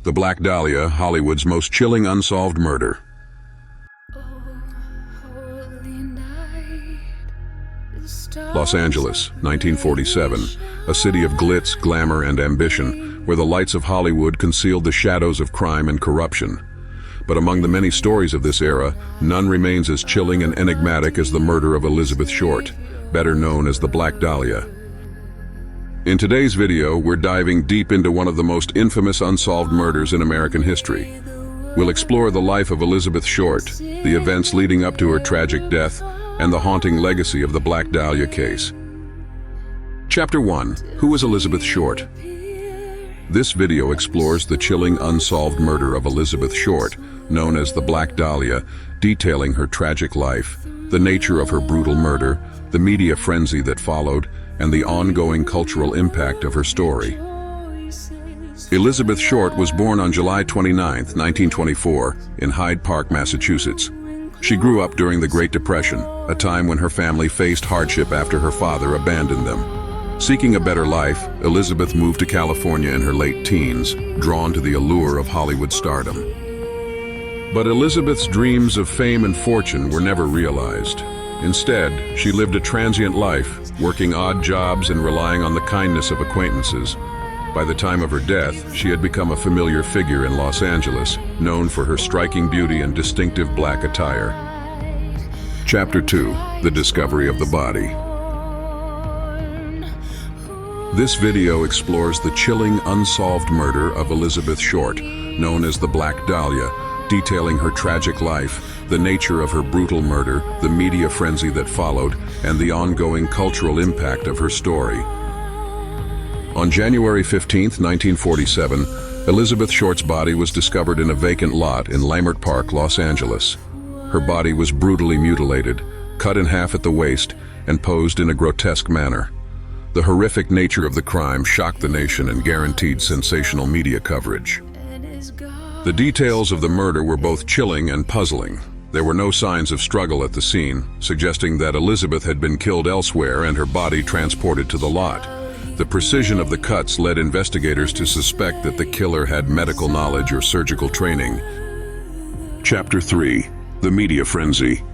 The Black Dahlia, Hollywood's most chilling unsolved murder. Los Angeles, 1947, a city of glitz, glamour, and ambition, where the lights of Hollywood concealed the shadows of crime and corruption. But among the many stories of this era, none remains as chilling and enigmatic as the murder of Elizabeth Short, better known as the Black Dahlia. In today's video, we're diving deep into one of the most infamous unsolved murders in American history. We'll explore the life of Elizabeth Short, the events leading up to her tragic death, and the haunting legacy of the Black Dahlia case. Chapter 1. Who was Elizabeth Short? This video explores the chilling unsolved murder of Elizabeth Short, known as the Black Dahlia, detailing her tragic life, the nature of her brutal murder, the media frenzy that followed, and the ongoing cultural impact of her story. Elizabeth Short was born on July 29, 1924, in Hyde Park, Massachusetts. She grew up during the Great Depression, a time when her family faced hardship after her father abandoned them. Seeking a better life, Elizabeth moved to California in her late teens, drawn to the allure of Hollywood stardom. But Elizabeth's dreams of fame and fortune were never realized. Instead, she lived a transient life, working odd jobs and relying on the kindness of acquaintances. By the time of her death, she had become a familiar figure in Los Angeles, known for her striking beauty and distinctive black attire. Chapter 2. The discovery of the body. This video explores the chilling, unsolved murder of Elizabeth Short, known as the Black Dahlia, detailing her tragic life, the nature of her brutal murder, the media frenzy that followed, and the ongoing cultural impact of her story. On January 15, 1947, Elizabeth Short's body was discovered in a vacant lot in Leimert Park, Los Angeles. Her body was brutally mutilated, cut in half at the waist, and posed in a grotesque manner. The horrific nature of the crime shocked the nation and guaranteed sensational media coverage. The details of the murder were both chilling and puzzling. There were no signs of struggle at the scene, suggesting that Elizabeth had been killed elsewhere and her body transported to the lot. The precision of the cuts led investigators to suspect that the killer had medical knowledge or surgical training. Chapter 3. The media frenzy.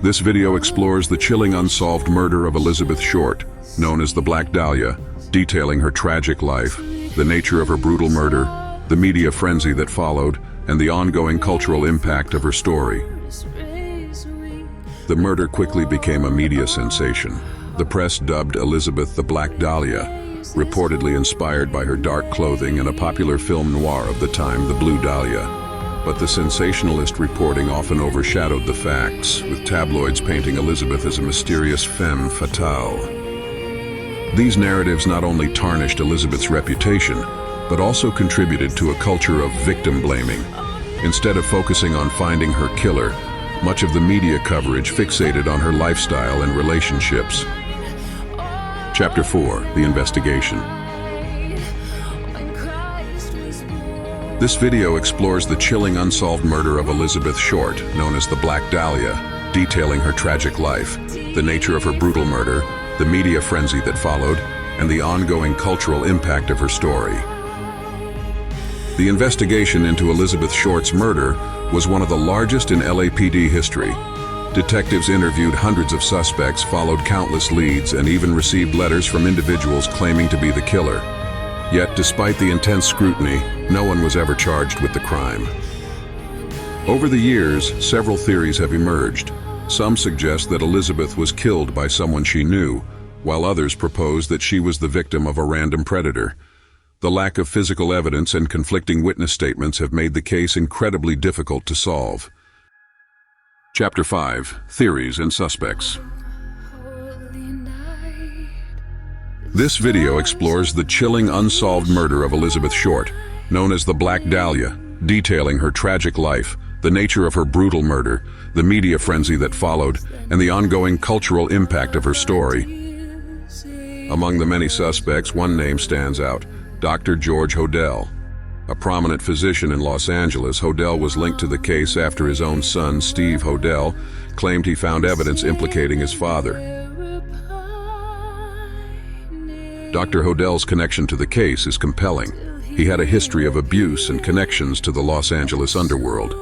This video explores the chilling unsolved murder of Elizabeth Short, known as the Black Dahlia, detailing her tragic life, the nature of her brutal murder, the media frenzy that followed, and the ongoing cultural impact of her story. The murder quickly became a media sensation. The press dubbed Elizabeth the Black Dahlia, reportedly inspired by her dark clothing and a popular film noir of the time, The Blue Dahlia. But the sensationalist reporting often overshadowed the facts, with tabloids painting Elizabeth as a mysterious femme fatale. These narratives not only tarnished Elizabeth's reputation, but also contributed to a culture of victim blaming. Instead of focusing on finding her killer, much of the media coverage fixated on her lifestyle and relationships. Chapter 4. The investigation. This video explores the chilling unsolved murder of Elizabeth Short, known as the Black Dahlia, detailing her tragic life, the nature of her brutal murder, the media frenzy that followed, and the ongoing cultural impact of her story. The investigation into Elizabeth Short's murder was one of the largest in LAPD history. Detectives interviewed hundreds of suspects, followed countless leads, and even received letters from individuals claiming to be the killer. Yet, despite the intense scrutiny, no one was ever charged with the crime. Over the years, several theories have emerged. Some suggest that Elizabeth was killed by someone she knew, while others propose that she was the victim of a random predator. The lack of physical evidence and conflicting witness statements have made the case incredibly difficult to solve. Chapter 5. Theories and suspects. This video explores the chilling unsolved murder of Elizabeth Short, known as the Black Dahlia, detailing her tragic life, the nature of her brutal murder, the media frenzy that followed, and the ongoing cultural impact of her story. Among the many suspects, one name stands out: Dr. George Hodel. A prominent physician in Los Angeles, Hodel was linked to the case after his own son, Steve Hodel, claimed he found evidence implicating his father. Dr. Hodel's connection to the case is compelling. He had a history of abuse and connections to the Los Angeles underworld.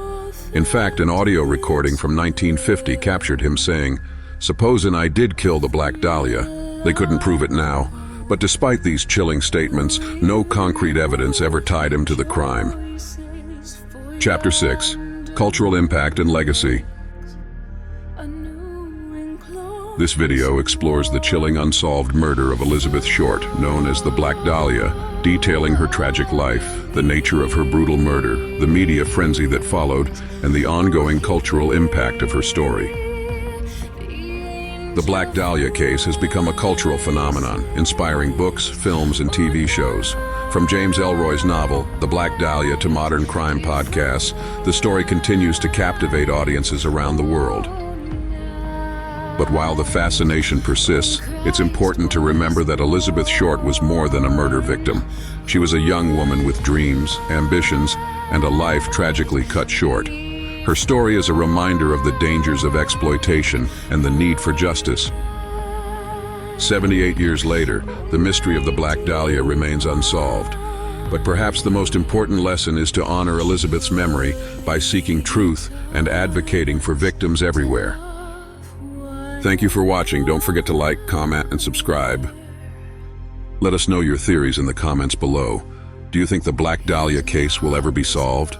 In fact, an audio recording from 1950 captured him saying, "Supposing I did kill the Black Dahlia, they couldn't prove it now, but despite these chilling statements, no concrete evidence ever tied him to the crime." Chapter 6. Cultural Impact and Legacy. This video explores the chilling unsolved murder of Elizabeth Short, known as the Black Dahlia, detailing her tragic life, the nature of her brutal murder, the media frenzy that followed, and the ongoing cultural impact of her story. The Black Dahlia case has become a cultural phenomenon, inspiring books, films, and TV shows. From James Ellroy's novel, The Black Dahlia, to modern crime podcasts, the story continues to captivate audiences around the world. But while the fascination persists, it's important to remember that Elizabeth Short was more than a murder victim. She was a young woman with dreams, ambitions, and a life tragically cut short. Her story is a reminder of the dangers of exploitation and the need for justice. 78 years later, the mystery of the Black Dahlia remains unsolved. But perhaps the most important lesson is to honor Elizabeth's memory by seeking truth and advocating for victims everywhere. Thank you for watching. Don't forget to like, comment, and subscribe. Let us know your theories in the comments below. Do you think the Black Dahlia case will ever be solved?